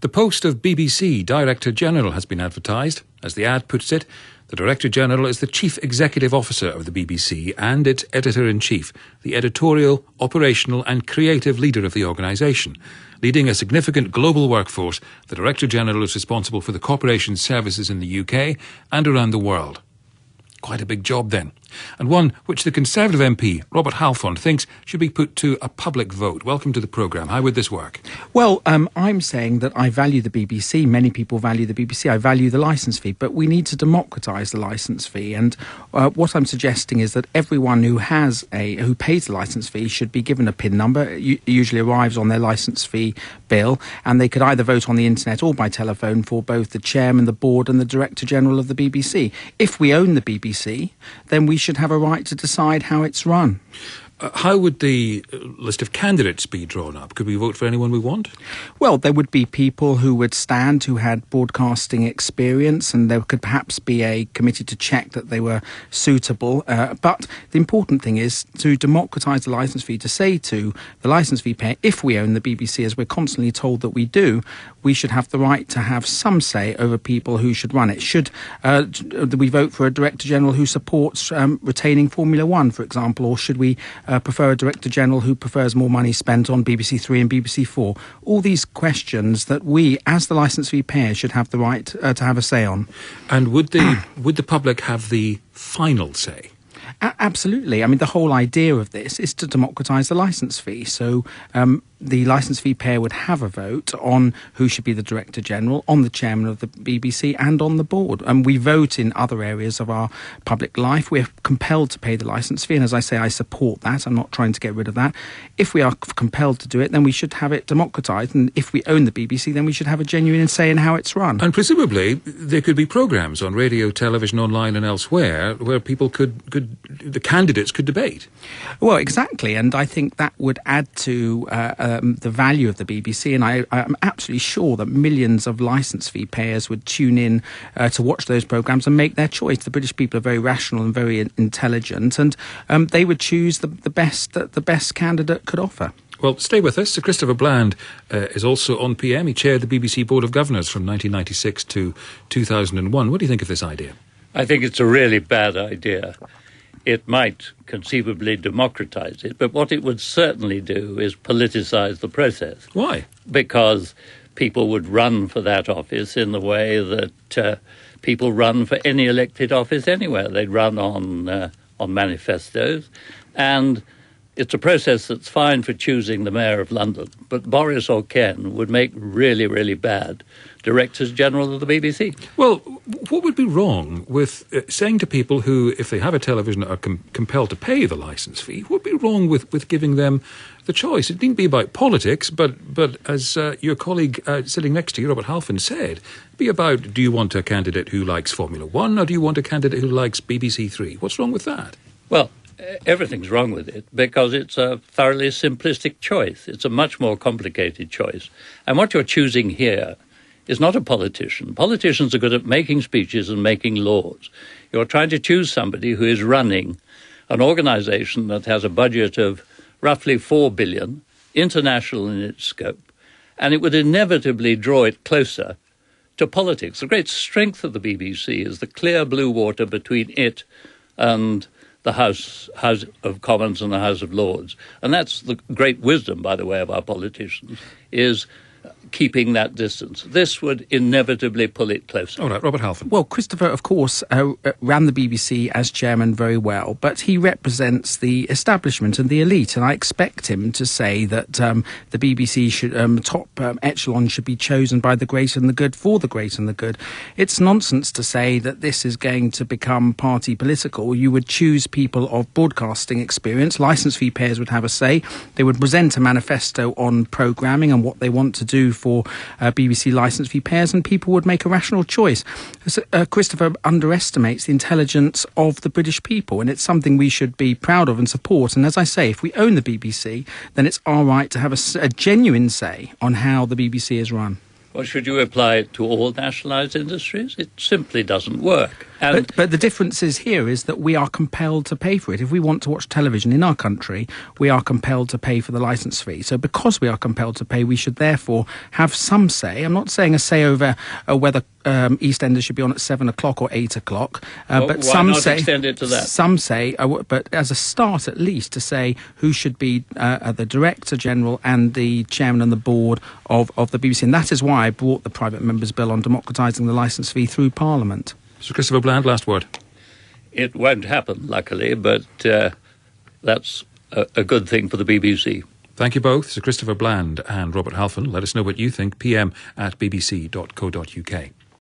The post of BBC Director General has been advertised. As the ad puts it, the Director General is the Chief Executive Officer of the BBC and its Editor-in-Chief, the editorial, operational and creative leader of the organisation. Leading a significant global workforce, the Director General is responsible for the corporation's services in the UK and around the world. Quite a big job then, and one which the Conservative MP, Robert Halfond, thinks should be put to a public vote. Welcome to the programme. How would this work? Well, I'm saying that I value the BBC. Many people value the BBC. I value the licence fee, but we need to democratise the licence fee. And what I'm suggesting is that everyone who pays the licence fee should be given a PIN number. It usually arrives on their licence fee bill, and they could either vote on the internet or by telephone for both the chairman, the board, and the Director General of the BBC. If we own the BBC, then we should have a right to decide how it's run. How would the list of candidates be drawn up? Could we vote for anyone we want? Well, there would be people who would stand who had broadcasting experience, and there could perhaps be a committee to check that they were suitable. But the important thing is to democratise the licence fee, to say to the licence fee payer, if we own the BBC, as we're constantly told that we do, we should have the right to have some say over people who should run it. Should we vote for a Director General who supports retaining Formula One, for example, or should we prefer a Director General who prefers more money spent on BBC Three and BBC Four? All these questions that we, as the licence fee payer, should have the right to have a say on. And would the public have the final say? Absolutely. I mean, the whole idea of this is to democratise the licence fee. So the licence fee payer would have a vote on who should be the Director General, on the chairman of the BBC and on the board. And we vote in other areas of our public life. We're compelled to pay the licence fee. And as I say, I support that. I'm not trying to get rid of that. If we are compelled to do it, then we should have it democratised. And if we own the BBC, then we should have a genuine say in how it's run. And presumably there could be programmes on radio, television, online and elsewhere where people the candidates could debate. Well, exactly. And I think that would add to the value of the BBC, and I'm absolutely sure that millions of licence fee payers would tune in to watch those programmes and make their choice. The British people are very rational and very intelligent, and they would choose the best candidate could offer. Well, stay with us. Sir Christopher Bland is also on PM. He chaired the BBC Board of Governors from 1996 to 2001. What do you think of this idea? I think it's a really bad idea. It might conceivably democratise it, but what it would certainly do is politicise the process. Why? Because people would run for that office in the way that people run for any elected office anywhere. They'd run on manifestos, and it's a process that's fine for choosing the Mayor of London, but Boris or Ken would make really, really bad Directors General of the BBC. Well, what would be wrong with saying to people who, if they have a television, are compelled to pay the licence fee, what would be wrong with giving them the choice? It needn't be about politics, but as your colleague sitting next to you, Robert Halfond, said, be about, do you want a candidate who likes Formula One or do you want a candidate who likes BBC Three? What's wrong with that? Well, everything's wrong with it because it's a thoroughly simplistic choice. It's a much more complicated choice. And what you're choosing here is not a politician. Politicians are good at making speeches and making laws. You're trying to choose somebody who is running an organisation that has a budget of roughly $4 billion, international in its scope, and it would inevitably draw it closer to politics. The great strength of the BBC is the clear blue water between it and the House of Commons and the House of Lords. And that's the great wisdom, by the way, of our politicians, is keeping that distance. This would inevitably pull it closer. All right, Robert Halfond. Well, Christopher, of course, ran the BBC as chairman very well, but he represents the establishment and the elite, and I expect him to say that the BBC should top echelon should be chosen by the great and the good for the great and the good. It's nonsense to say that this is going to become party political. You would choose people of broadcasting experience. Licence fee payers would have a say. They would present a manifesto on programming and what they want to do for BBC licence fee payers, and people would make a rational choice. Christopher underestimates the intelligence of the British people, and it's something we should be proud of and support. And as I say, if we own the BBC, then it's our right to have a genuine say on how the BBC is run. Well, should you apply it to all nationalised industries? It simply doesn't work. And But the difference is here is that we are compelled to pay for it. If we want to watch television in our country, we are compelled to pay for the licence fee. So because we are compelled to pay, we should therefore have some say. I'm not saying a say over whether EastEnders should be on at 7 o'clock or 8 o'clock, well, but why some not say extend it to that? Some say, but as a start at least, to say who should be the Director General and the Chairman and the Board of the BBC. And that is why I brought the Private Members Bill on democratising the licence fee through Parliament. Sir Christopher Bland, last word. it won't happen, luckily, but that's a good thing for the BBC. Thank you both, Sir Christopher Bland and Robert Halfon. Let us know what you think, pm@bbc.co.uk.